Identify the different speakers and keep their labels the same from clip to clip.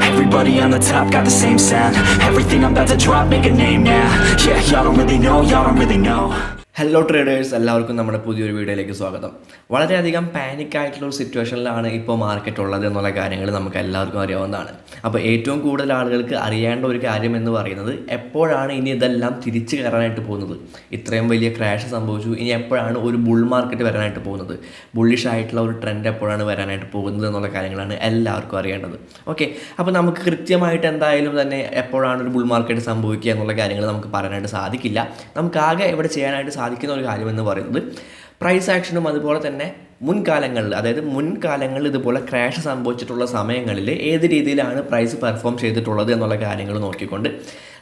Speaker 1: Everybody on the top got the same sound. Everything I'm about to drop, make a name now. Yeah, y'all don't really know, y'all don't really know.
Speaker 2: Hello traders, എല്ലാവർക്കും നമ്മുടെ പുതിയൊരു വീഡിയോയിലേക്ക് സ്വാഗതം. വളരെയധികം പാനിക്കായിട്ടുള്ള ഒരു സിറ്റുവേഷനിലാണ് ഇപ്പോൾ market ഉള്ളത് എന്നുള്ള കാര്യങ്ങൾ നമുക്ക് എല്ലാവർക്കും അറിയാവുന്നതാണ്. അപ്പോൾ ഏറ്റവും കൂടുതൽ ആളുകൾക്ക് അറിയേണ്ട ഒരു കാര്യം എന്ന് പറയുന്നത് എപ്പോഴാണ് ഇനി ഇതെല്ലാം തിരിച്ചു കയറാനായിട്ട് പോകുന്നത്. ഇത്രയും വലിയ ക്രാഷ് സംഭവിച്ചു, ഇനി എപ്പോഴാണ് ഒരു ബുൾ മാർക്കറ്റ് വരാനായിട്ട് പോകുന്നത്, ബുള്ളിഷ് ആയിട്ടുള്ള ഒരു ട്രെൻഡ് എപ്പോഴാണ് വരാനായിട്ട് പോകുന്നത് എന്നുള്ള കാര്യങ്ങളാണ് എല്ലാവർക്കും അറിയേണ്ടത്. ഓക്കെ, അപ്പോൾ നമുക്ക് കൃത്യമായിട്ട് എന്തായാലും തന്നെ എപ്പോഴാണ് ഒരു ബുൾ മാർക്കറ്റ് സംഭവിക്കുക എന്നുള്ള കാര്യങ്ങൾ നമുക്ക് പറയാനായിട്ട് സാധിക്കില്ല. നമുക്കാകെ ഇവിടെ ചെയ്യാനായിട്ട് സാധിക്കുന്ന ഒരു കാര്യമെന്ന് പറയുന്നത് പ്രൈസ് ആക്ഷനും അതുപോലെ തന്നെ മുൻകാലങ്ങളിൽ ഇതുപോലെ ക്രാഷ് സംഭവിച്ചിട്ടുള്ള സമയങ്ങളിൽ ഏത് രീതിയിലാണ് പ്രൈസ് പെർഫോം ചെയ്തിട്ടുള്ളത് എന്നുള്ള കാര്യങ്ങൾ നോക്കിക്കൊണ്ട്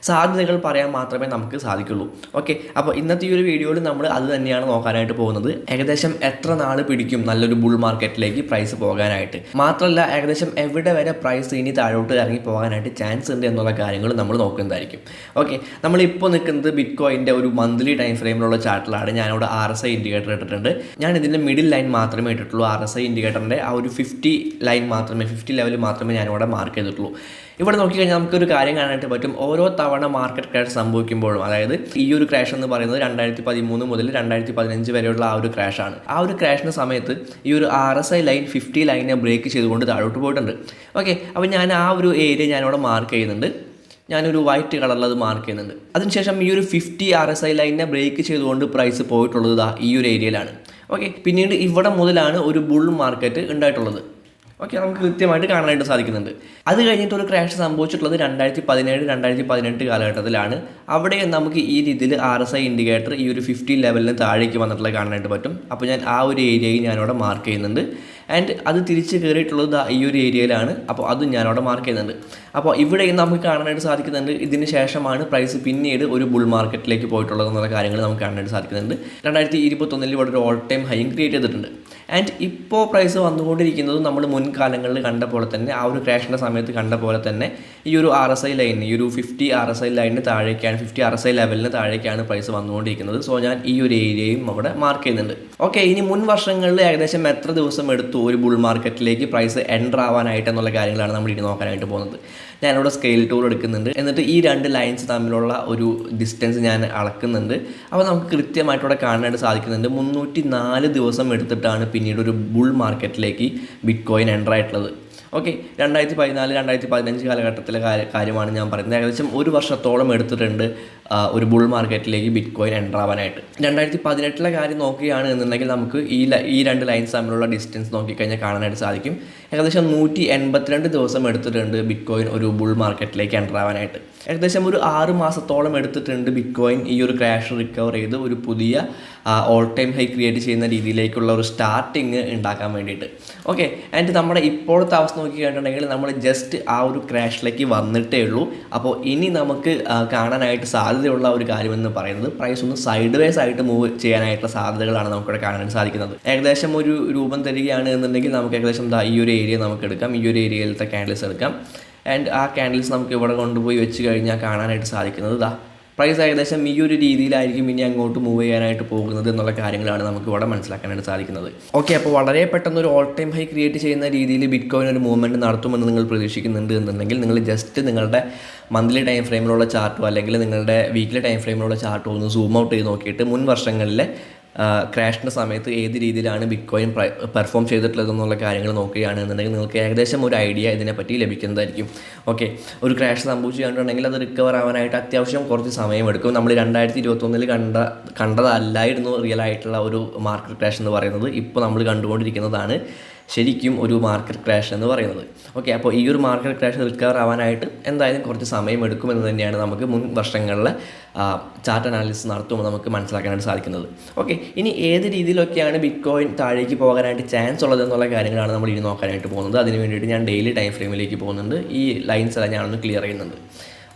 Speaker 2: സാധ്യതകൾ പറയാൻ മാത്രമേ നമുക്ക് സാധിക്കുള്ളൂ. ഓക്കെ, അപ്പോൾ ഇന്നത്തെ ഈ ഒരു വീഡിയോയിൽ നമ്മൾ അത് തന്നെയാണ് നോക്കാനായിട്ട് പോകുന്നത്. ഏകദേശം എത്ര നാൾ പിടിക്കും നല്ലൊരു ബുൾ മാർക്കറ്റിലേക്ക് പ്രൈസ് പോകാനായിട്ട്, മാത്രമല്ല ഏകദേശം എവിടെ വരെ പ്രൈസ് ഇനി താഴോട്ട് ഇറങ്ങി പോകാനായിട്ട് ചാൻസ് ഉണ്ട് എന്നുള്ള കാര്യങ്ങൾ നമ്മൾ നോക്കുന്നതായിരിക്കും. ഓക്കെ, നമ്മളിപ്പോൾ നിൽക്കുന്നത് ബിറ്റ്കോയിൻ്റെ ഒരു മന്ത്ലി ടൈം ഫ്രെയിമിലുള്ള ചാർട്ടിലാണ്. ഞാനിവിടെ RSI ഇൻഡിക്കേറ്റർ ഇട്ടിട്ടുണ്ട്. ഞാൻ ഇതിൻ്റെ മിഡിൽ ലൈൻ മാത്രമേ ഇട്ടിട്ടുള്ളൂ. RSI ഇൻഡിക്കേറ്ററിൻ്റെ ആ ഒരു 50 ലെവൽ മാത്രമേ ഞാനിവിടെ മാർക്ക് ചെയ്തിട്ടുള്ളൂ. ഇവിടെ നോക്കിക്കഴിഞ്ഞാൽ നമുക്കൊരു കാര്യം കാണാനായിട്ട് പറ്റും. ഓരോ തവണ മാർക്കറ്റ് ക്രാഷ് സംഭവിക്കുമ്പോഴും, അതായത് ഈ ഒരു ക്രാഷ് എന്ന് പറയുന്നത് 2013 മുതൽ 2015 വരെയുള്ള ആ ഒരു ക്രാഷാണ്. ആ ഒരു ക്രാഷിൻ്റെ സമയത്ത് ഈ ഒരു RSI ലൈൻ 50 ലൈനെ ബ്രേക്ക് ചെയ്തുകൊണ്ട് താഴോട്ട് പോയിട്ടുണ്ട്. ഓക്കെ, അപ്പോൾ ഞാൻ ആ ഒരു ഏരിയ ഞാനിവിടെ മാർക്ക് ചെയ്യുന്നുണ്ട്. ഞാനൊരു വൈറ്റ് കളറിൽ അത് മാർക്ക് ചെയ്യുന്നുണ്ട്. അതിനുശേഷം ഈ ഒരു 50 RSI ലൈനിനെ ബ്രേക്ക് ചെയ്തുകൊണ്ട് പ്രൈസ് പോയിട്ടുള്ളത് ഈ ഒരു ഏരിയയിലാണ്. ഓക്കെ, പിന്നീട് ഇവിടെ മുതലാണ് ഒരു ബുൾ മാർക്കറ്റ് ഉണ്ടായിട്ടുള്ളത്. ഓക്കെ, നമുക്ക് കൃത്യമായിട്ട് കാണാനായിട്ട് സാധിക്കുന്നുണ്ട്. അത് കഴിഞ്ഞിട്ട് ഒരു ക്രാഷ് സംഭവിച്ചിട്ടുള്ളത് 2017-2018 കാലഘട്ടത്തിലാണ്. അവിടെ നമുക്ക് ഈ രീതിയിൽ RSI ഇൻഡിക്കേറ്റർ ഈ ഒരു 50 ലെവലിന് താഴേക്ക് വന്നിട്ടുള്ളത് കാണാനായിട്ട് പറ്റും. അപ്പോൾ ഞാൻ ആ ഒരു ഏരിയയിൽ ഞാനവിടെ മാർക്ക് ചെയ്യുന്നുണ്ട്. ആൻഡ് അത് തിരിച്ച് കയറിയിട്ടുള്ളത് ഈ ഒരു ഏരിയയിലാണ്. അപ്പോൾ അതും ഞാനവിടെ മാർക്ക് ചെയ്യുന്നുണ്ട്. അപ്പോൾ ഇവിടെ നമുക്ക് കാണാനായിട്ട് സാധിക്കുന്നുണ്ട്. ഇതിന് ശേഷമാണ് പ്രൈസ് പിന്നീട് ഒരു ബുൾ മാർക്കറ്റിലേക്ക് പോയിട്ടുള്ളത് എന്നുള്ള കാര്യങ്ങൾ നമുക്ക് കാണാനായിട്ട് സാധിക്കുന്നുണ്ട്. 2021 ഇവിടെ ഒരു ഓൾ ടൈം ഹൈയും ക്രിയേറ്റ് ചെയ്തിട്ടുണ്ട്. ആൻഡ് ഇപ്പോൾ പ്രൈസ് വന്നുകൊണ്ടിരിക്കുന്നത് നമ്മൾ മുൻകാലങ്ങളിൽ കണ്ട പോലെ തന്നെ, ആ ഒരു ക്രാഷിൻ്റെ സമയത്ത് കണ്ട പോലെ തന്നെ ഈ ഒരു RSI ലൈൻ, ഈ ഒരു 50 RSI ലൈനിന് താഴേക്കാണ്, 50 RSI ലെവലിന് താഴേക്കാണ് പ്രൈസ് വന്നുകൊണ്ടിരിക്കുന്നത്. സോ ഞാൻ ഈ ഒരു ഏരിയയും അവിടെ മാർക്ക് ചെയ്യുന്നുണ്ട്. ഓക്കെ, ഇനി മുൻ വർഷങ്ങളിൽ ഏകദേശം എത്ര ദിവസം എടുത്തു ഒരു ബുൾ മാർക്കറ്റിലേക്ക് പ്രൈസ് എൻ്റർ ആവാനായിട്ട് എന്നുള്ള കാര്യങ്ങളാണ് നമ്മൾ ഇനി നോക്കാനായിട്ട് പോകുന്നത്. ഞാനിവിടെ സ്കെയിൽ ടൂൾ എടുക്കുന്നുണ്ട്. എന്നിട്ട് ഈ രണ്ട് ലൈൻസ് തമ്മിലുള്ള ഒരു ഡിസ്റ്റൻസ് ഞാൻ അളക്കുന്നുണ്ട്. അപ്പോൾ നമുക്ക് കൃത്യമായിട്ടിവിടെ കാണാനായിട്ട് സാധിക്കുന്നുണ്ട് 304 ദിവസം എടുത്തിട്ടാണ് പിന്നീട് ഒരു ബുൾ മാർക്കറ്റിലേക്ക് ബിറ്റ്കോയിൻ എൻ്റർ ആയിട്ടുള്ളത്. ഓക്കെ, 2014-2015 കാലഘട്ടത്തിലെ കാര്യമാണ് ഞാൻ പറയുന്നത്. ഏകദേശം ഒരു വർഷത്തോളം എടുത്തിട്ടുണ്ട് ഒരു ബുൾ മാർക്കറ്റിലേക്ക് ബിറ്റ്കോയിൻ എൻ്റർ ആവാനായിട്ട്. 2018 കാര്യം നോക്കുകയാണ് എന്നുണ്ടെങ്കിൽ നമുക്ക് ഈ രണ്ട് ലൈൻസ് തമ്മിലുള്ള ഡിസ്റ്റൻസ് നോക്കിക്കഴിഞ്ഞാൽ കാണാനായിട്ട് സാധിക്കും. ഏകദേശം 182 ദിവസം എടുത്തിട്ടുണ്ട് ബിറ്റ്കോയിൻ ഒരു ബുൾ മാർക്കറ്റിലേക്ക് എൻ്റർ ആവാനായിട്ട്. ഏകദേശം ഒരു 6 മാസത്തോളം എടുത്തിട്ടുണ്ട് ബിറ്റ്കോയിൻ ഈ ഒരു ക്രാഷ് റിക്കവർ ചെയ്ത് ഒരു പുതിയ ഓൾ ടൈം ഹൈ ക്രിയേറ്റ് ചെയ്യുന്ന രീതിയിലേക്കുള്ള ഒരു സ്റ്റാർട്ടിങ് ഉണ്ടാക്കാൻ വേണ്ടിയിട്ട്. ഓക്കെ, ആൻഡ് നമ്മുടെ ഇപ്പോഴത്തെ അവസ്ഥ നോക്കിയിട്ടുണ്ടെങ്കിൽ നമ്മൾ ജസ്റ്റ് ആ ഒരു ക്രാഷിലേക്ക് വന്നിട്ടേ ഉള്ളൂ. അപ്പോൾ ഇനി നമുക്ക് കാണാനായിട്ട് സാധ്യതയുള്ള ഒരു കാര്യമെന്ന് പറയുന്നത് പ്രൈസ് ഒന്ന് സൈഡ് വേസ് ആയിട്ട് മൂവ് ചെയ്യാനായിട്ടുള്ള സാധ്യതകളാണ് നമുക്കിവിടെ കാണാനായിട്ട് സാധിക്കുന്നത്. ഏകദേശം ഒരു രൂപം തരികയാണ് എന്നുണ്ടെങ്കിൽ നമുക്ക് ഏകദേശം ഈ ഒരു ഏരിയ നമുക്ക് എടുക്കാം. ഈ ഒരു ഏരിയയിലത്തെ ക്യാൻഡിൽസ് എടുക്കാം. ആൻഡ് ആ ക്യാൻഡിൽസ് നമുക്ക് ഇവിടെ കൊണ്ടുപോയി വെച്ച് കഴിഞ്ഞാൽ കാണാനായിട്ട് സാധിക്കുന്നത് പ്രൈസ് ഏകദേശം ഈ ഒരു രീതിയിലായിരിക്കും ഇനി അങ്ങോട്ട് മൂവ് ചെയ്യാനായിട്ട് പോകുന്നത് എന്നുള്ള കാര്യങ്ങളാണ് നമുക്ക് ഇവിടെ മനസ്സിലാക്കാനായിട്ട് സാധിക്കുന്നത്. ഓക്കെ, അപ്പോൾ വളരെ പെട്ടെന്ന് ഒരു ഓൾ ടൈം ഹൈ ക്രിയേറ്റ് ചെയ്യുന്ന രീതിയിൽ ബിറ്റ്കോയിൻ ഒരു മൂവ്മെൻറ്റ് നടത്തുമെന്ന് നിങ്ങൾ പ്രതീക്ഷിക്കുന്നുണ്ട് എന്നുണ്ടെങ്കിൽ നിങ്ങൾ ജസ്റ്റ് നിങ്ങളുടെ മന്ത്ലി ടൈം ഫ്രെയിമിലുള്ള ചാർട്ടോ അല്ലെങ്കിൽ നിങ്ങളുടെ വീക്ക്ലി ടൈം ഫ്രെയിമിലുള്ള ചാർട്ടോ ഒന്ന് സൂം ഔട്ട് ചെയ്ത് നോക്കിയിട്ട് മുൻ വർഷങ്ങളിലെ ക്രാഷിൻ്റെ സമയത്ത് ഏത് രീതിയിലാണ് ബിറ്റ്കോയിൻ പെർഫോം ചെയ്തിട്ടുള്ളത് എന്നുള്ള കാര്യങ്ങൾ നോക്കുകയാണ് എന്നുണ്ടെങ്കിൽ നിങ്ങൾക്ക് ഏകദേശം ഒരു ഐഡിയ ഇതിനെപ്പറ്റി ലഭിക്കുന്നതായിരിക്കും. ഓക്കെ, ഒരു ക്രാഷ് സംഭവിച്ചു കണ്ടിട്ടുണ്ടെങ്കിൽ അത് റിക്കവർ ആവാനായിട്ട് അത്യാവശ്യം കുറച്ച് സമയമെടുക്കും. നമ്മൾ 2021 കണ്ടതല്ലായിരുന്നു റിയൽ ആയിട്ടുള്ള ഒരു മാർക്കറ്റ് ക്രാഷ് എന്ന് പറയുന്നത്. ഇപ്പോൾ നമ്മൾ കണ്ടുകൊണ്ടിരിക്കുന്നതാണ് ശരിക്കും ഒരു മാർക്കറ്റ് ക്രാഷ് എന്ന് പറയുന്നത്. ഓക്കെ, അപ്പോൾ ഈ ഒരു മാർക്കറ്റ് ക്രാഷ് റിക്കവർ ആവാനായിട്ട് എന്തായാലും കുറച്ച് സമയം എടുക്കുമെന്ന് തന്നെയാണ് നമുക്ക് മുൻ വർഷങ്ങളിലെ ചാർട്ട് അനാലിസിസ് നടത്തുമ്പോൾ നമുക്ക് മനസ്സിലാക്കാനായിട്ട് സാധിക്കുന്നത്. ഓക്കെ, ഇനി ഏത് രീതിയിലൊക്കെയാണ് ബിറ്റ്കോയിൻ താഴേക്ക് പോകാനായിട്ട് ചാൻസ് ഉള്ളത് എന്നുള്ള കാര്യങ്ങളാണ് നമ്മൾ ഇനി നോക്കാനായിട്ട് പോകുന്നത്. അതിന് വേണ്ടിയിട്ട് ഞാൻ ഡെയിലി ടൈം ഫ്രെയിമിലേക്ക് പോകുന്നുണ്ട്. ഈ ലൈൻസ് എല്ലാം ഞാനൊന്ന് ക്ലിയർ ചെയ്യുന്നുണ്ട്.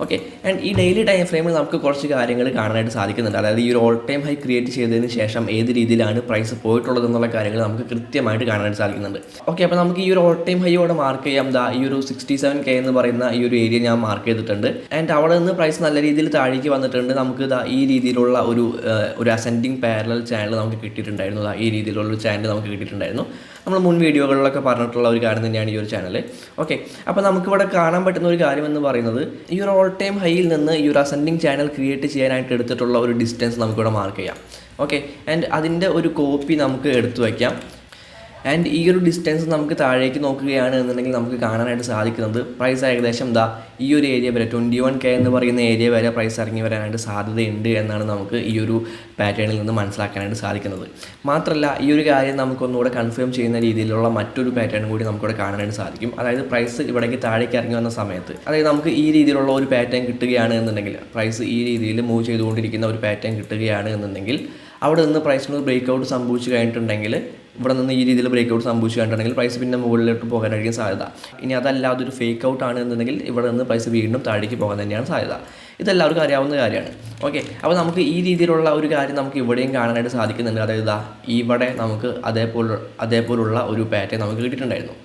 Speaker 2: ഓക്കെ, ആൻഡ് ഈ ഡെയിലി ടൈം ഫ്രെയിമിൽ നമുക്ക് കുറച്ച് കാര്യങ്ങൾ കാണാനായിട്ട് സാധിക്കുന്നുണ്ട്. അതായത് ഈ ഒരു ഓൾ ടൈം ഹൈ ക്രിയേറ്റ് ചെയ്തതിന് ശേഷം ഏത് രീതിയിലാണ് പ്രൈസ് പോയിട്ടുള്ളത് എന്നുള്ള കാര്യങ്ങൾ നമുക്ക് കൃത്യമായിട്ട് കാണാനായിട്ട് സാധിക്കുന്നുണ്ട്. ഓക്കെ, അപ്പോൾ നമുക്ക് ഈ ഒരു ഓൾ ടൈം ഹൈ ഇവിടെ മാർക്ക് ചെയ്യാം. ഈ ഒരു 67K എന്ന് പറയുന്ന ഈ ഒരു ഏരിയ ഞാൻ മാർക്ക് ചെയ്തിട്ടുണ്ട്. ആൻഡ് അവിടെ നിന്ന് പ്രൈസ് നല്ല രീതിയിൽ താഴേക്ക് വന്നിട്ടുണ്ട്. നമുക്ക് ഈ രീതിയിലുള്ള ഒരു അസെൻഡിങ് പാരലൽ ചാനൽ നമുക്ക് കിട്ടിയിട്ടുണ്ടായിരുന്നു. ഈ രീതിയിലുള്ള ഒരു ചാനൽ നമുക്ക് കിട്ടിയിട്ടുണ്ടായിരുന്നു. നമ്മൾ മുൻ വീഡിയോകളിലൊക്കെ പറഞ്ഞിട്ടുള്ള ഒരു കാര്യം തന്നെയാണ് ഈ ഒരു ചാനൽ. ഓക്കെ, അപ്പോൾ നമുക്കിവിടെ കാണാൻ പറ്റുന്ന ഒരു കാര്യം എന്ന് പറയുന്നത് ഈ ഒരു ഓൾ ടൈം ഹൈയിൽ നിന്ന് ഈ ഒരു അസെൻഡിങ് ചാനൽ ക്രിയേറ്റ് ചെയ്യാനായിട്ട് എടുത്തിട്ടുള്ള ഒരു ഡിസ്റ്റൻസ് നമുക്കിവിടെ മാർക്ക് ചെയ്യാം. ഓക്കെ, ആൻഡ് അതിൻ്റെ ഒരു കോപ്പി നമുക്ക് എടുത്തു വയ്ക്കാം. ആൻഡ് ഈ ഒരു ഡിസ്റ്റൻസ് നമുക്ക് താഴേക്ക് നോക്കുകയാണ് എന്നുണ്ടെങ്കിൽ നമുക്ക് കാണാനായിട്ട് സാധിക്കുന്നത് പ്രൈസ് ഏകദേശം ഈ ഒരു ഏരിയ വരെ 21K എന്ന് പറയുന്ന ഏരിയ വരെ പ്രൈസ് ഇറങ്ങി വരാനായിട്ട് സാധ്യതയുണ്ട് എന്നാണ് നമുക്ക് ഈ ഒരു പാറ്റേണിൽ നിന്ന് മനസ്സിലാക്കാനായിട്ട് സാധിക്കുന്നത്. മാത്രമല്ല ഈ ഒരു കാര്യം നമുക്കൊന്നുകൂടെ കൺഫേം ചെയ്യുന്ന രീതിയിലുള്ള മറ്റൊരു പാറ്റേൺ കൂടി നമുക്കിവിടെ കാണാനായിട്ട് സാധിക്കും. അതായത് പ്രൈസ് ഇവിടേക്ക് താഴേക്ക് ഇറങ്ങി വന്ന സമയത്ത്, അതായത് നമുക്ക് ഈ രീതിയിലുള്ള ഒരു പാറ്റേൺ കിട്ടുകയാണ് എന്നുണ്ടെങ്കിൽ, പ്രൈസ് ഈ രീതിയിൽ മൂവ് ചെയ്തുകൊണ്ടിരിക്കുന്ന ഒരു പാറ്റേൺ കിട്ടുകയാണ് എന്നുണ്ടെങ്കിൽ അവിടെ നിന്ന് പ്രൈസിന് ബ്രേക്ക് ഔട്ട് സംഭവിച്ചു കഴിഞ്ഞിട്ടുണ്ടെങ്കിൽ, ഇവിടെ നിന്ന് ഈ രീതിയിൽ ബ്രേക്ക് ഔട്ട് സംഭവിച്ചു കഴിഞ്ഞിട്ടുണ്ടെങ്കിൽ പ്രൈസ് പിന്നെ മുകളിലോട്ട് പോകാനായിരിക്കും സാധ്യത. ഇനി അതല്ല അതൊരു ഫേക്ക് ഔട്ട് ആണ് എന്നുണ്ടെങ്കിൽ ഇവിടെ നിന്ന് പ്രൈസ് വീണ്ടും താഴേക്ക് പോകാൻ തന്നെയാണ് സാധ്യത. ഇതെല്ലാവർക്കും അറിയാവുന്ന കാര്യമാണ്. ഓക്കെ, അപ്പോൾ നമുക്ക് ഈ രീതിയിലുള്ള ഒരു കാര്യം നമുക്ക് ഇവിടെയും കാണാനായിട്ട് സാധിക്കുന്നുണ്ട്. അതായത് ഇവിടെ നമുക്ക് അതേപോലുള്ള ഒരു പാറ്റേൺ നമുക്ക് കിട്ടിയിട്ടുണ്ടായിരുന്നു.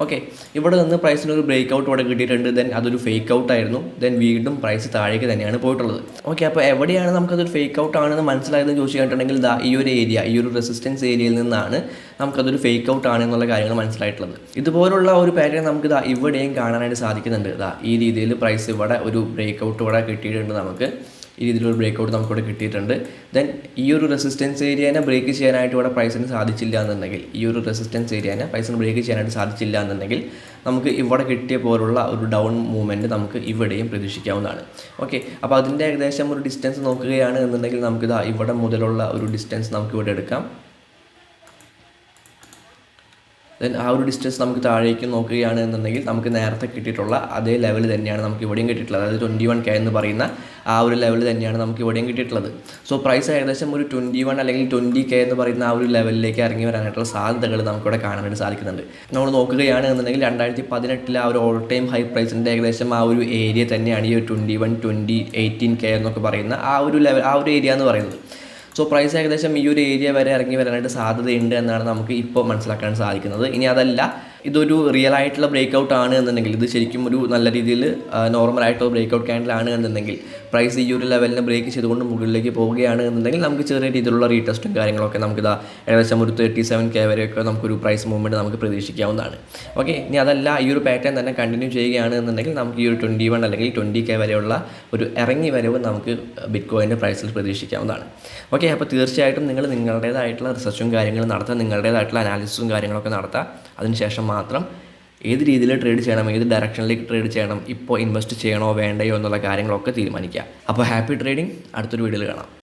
Speaker 2: ഓക്കെ, ഇവിടെ നിന്ന് പ്രൈസിന് ഒരു ബ്രേക്ക് ഔട്ട് ഇവിടെ കിട്ടിയിട്ടുണ്ട്. ദെൻ അതൊരു ഫേക്ക് ഔട്ട് ആയിരുന്നു. ദെൻ വീണ്ടും പ്രൈസ് താഴേക്ക് തന്നെയാണ് പോയിട്ടുള്ളത്. ഓക്കെ, അപ്പോൾ എവിടെയാണ് നമുക്കതൊരു ഫേക്ക് ഔട്ട് ആണെന്ന് മനസ്സിലായതെന്ന് ചോദിച്ചു കഴിഞ്ഞിട്ടുണ്ടെങ്കിൽ ഈ ഒരു ഏരിയ, ഈ ഒരു റെസിസ്റ്റൻസ് ഏരിയയിൽ നിന്നാണ് നമുക്കതൊരു ഫേക്ക് ഔട്ട് ആണ് എന്നുള്ള കാര്യങ്ങൾ മനസ്സിലായിട്ടുള്ളത്. ഇതുപോലുള്ള ഒരു പാറ്റേൺ നമുക്ക് ഇവിടെയും കാണാനായിട്ട് സാധിക്കുന്നുണ്ട്. ഈ രീതിയിൽ പ്രൈസ് ഇവിടെ ഒരു ബ്രേക്ക് ഔട്ട് ഇവിടെ കിട്ടിയിട്ടുണ്ട്. നമുക്ക് ഈ രീതിയിലൊരു ബ്രേക്ക് ഔട്ട് നമുക്കിവിടെ കിട്ടിയിട്ടുണ്ട്. ദെൻ ഈ ഒരു റെസിസ്റ്റൻസ് ഏരിയനെ ബ്രേക്ക് ചെയ്യാനായിട്ട് ഇവിടെ പ്രൈസിന് സാധിച്ചില്ല എന്നുണ്ടെങ്കിൽ, ഈ ഒരു റെസിസ്റ്റൻസ് ഏരിയനെ പ്രൈസിന് ബ്രേക്ക് ചെയ്യാനായിട്ട് സാധിച്ചില്ല എന്നുണ്ടെങ്കിൽ നമുക്ക് ഇവിടെ കിട്ടിയ പോലുള്ള ഒരു ഡൗൺ മൂവ്മെൻറ്റ് നമുക്ക് ഇവിടെയും പ്രതീക്ഷിക്കാവുന്നതാണ്. ഓക്കെ, അപ്പോൾ അതിൻ്റെ ഏകദേശം ഒരു ഡിസ്റ്റൻസ് നോക്കുകയാണ് എന്നുണ്ടെങ്കിൽ നമുക്ക് ഇവിടെ മുതലുള്ള ഒരു ഡിസ്റ്റൻസ് നമുക്കിവിടെ എടുക്കാം. ദെൻ ആ ഒരു ഡിസ്റ്റൻസ് നമുക്ക് താഴേക്ക് നോക്കുകയാണ് എന്നുണ്ടെങ്കിൽ നമുക്ക് നേരത്തെ കിട്ടിയിട്ടുള്ള അതേ ലെവൽ തന്നെയാണ് നമുക്ക് ഇവിടെയും കിട്ടിയിട്ടുള്ളത്. അതായത് 21K എന്ന് പറയുന്ന ആ ഒരു ലെവൽ തന്നെയാണ് നമുക്ക് ഇവിടെയും കിട്ടിയിട്ടുള്ളത്. സോ പ്രൈസ് ഏകദേശം ഒരു 21 അല്ലെങ്കിൽ 20K എന്ന് പറയുന്ന ആ ഒരു ലെവലിലേക്ക് ഇറങ്ങി വരാനായിട്ടുള്ള സാധ്യതകൾ നമുക്കിവിടെ കാണാനായിട്ട് സാധിക്കുന്നുണ്ട്. നമ്മൾ നോക്കുകയാണ് എന്നുണ്ടെങ്കിൽ 2018 ആ ഒരു ഓൾ ടൈം ഹൈ പ്രൈസിൻ്റെ ഏകദേശം ആ ഒരു ഏരിയ തന്നെയാണ് ഈ ഒരു 21, 20, 18K എന്നൊക്കെ പറയുന്ന ആ ഒരു ലെവൽ, ആ ഒരു ഏരിയ എന്ന് പറയുന്നത്. സോ പ്രൈസ് ഏകദേശം ഈ ഒരു ഏരിയ വരെ ഇറങ്ങി വരാനായിട്ട് സാധ്യതയുണ്ട് എന്നാണ് നമുക്ക് ഇപ്പോൾ മനസ്സിലാക്കാൻ സാധിക്കുന്നത്. ഇനി അതല്ല ഇതൊരു റിയൽ ആയിട്ടുള്ള ബ്രേക്ക് ഔട്ട് ആണ് എന്നുണ്ടെങ്കിൽ, ഇത് ശരിക്കും ഒരു നല്ല രീതിയിൽ നോർമലായിട്ടുള്ള ബ്രേക്ക് ഔട്ട് ക്യാൻഡിൽ ആണ് എന്നുണ്ടെങ്കിൽ, പ്രൈസ് ഈ ഒരു ലെവലിനെ ബ്രേക്ക് ചെയ്തുകൊണ്ട് മുകളിലേക്ക് പോവുകയാണ് എന്നുണ്ടെങ്കിൽ നമുക്ക് ചെറിയ രീതിയിലുള്ള റീടെസ്റ്റും കാര്യങ്ങളൊക്കെ നമുക്ക് ഏകദേശം ഒരു 37K വരെയൊക്കെ നമുക്കൊരു പ്രൈസ് മൂവ്മെൻറ്റ് നമുക്ക് പ്രതീക്ഷിക്കാവുന്നതാണ്. ഓക്കെ, ഇനി അതല്ല ഈ ഒരു പാറ്റേൺ തന്നെ കണ്ടിന്യൂ ചെയ്യുകയാണ് എന്നുണ്ടെങ്കിൽ നമുക്ക് ഈ ഒരു 21 അല്ലെങ്കിൽ 20K വരെയുള്ള ഒരു ഇറങ്ങി വരവ് നമുക്ക് ബിറ്റ്കോയിൻ്റെ പ്രൈസിൽ പ്രതീക്ഷിക്കാവുന്നതാണ്. ഓക്കെ, അപ്പോൾ തീർച്ചയായിട്ടും നിങ്ങൾ നിങ്ങളുടേതായിട്ടുള്ള റിസർച്ചും കാര്യങ്ങളും നടത്തുക, നിങ്ങളുടേതായിട്ടുള്ള അനാലിസിസും കാര്യങ്ങളൊക്കെ നടത്തുക. അതിനുശേഷം മാത്രം ഏത് രീതിയിൽ ട്രേഡ് ചെയ്യണം, ഏത് ഡയറക്ഷനിലേക്ക് ട്രേഡ് ചെയ്യണം, ഇപ്പോൾ ഇൻവെസ്റ്റ് ചെയ്യണോ വേണ്ടയോ എന്നുള്ള കാര്യങ്ങളൊക്കെ തീരുമാനിക്കുക. അപ്പോൾ ഹാപ്പി ട്രേഡിംഗ്. അടുത്തൊരു വീഡിയോയിൽ കാണാം.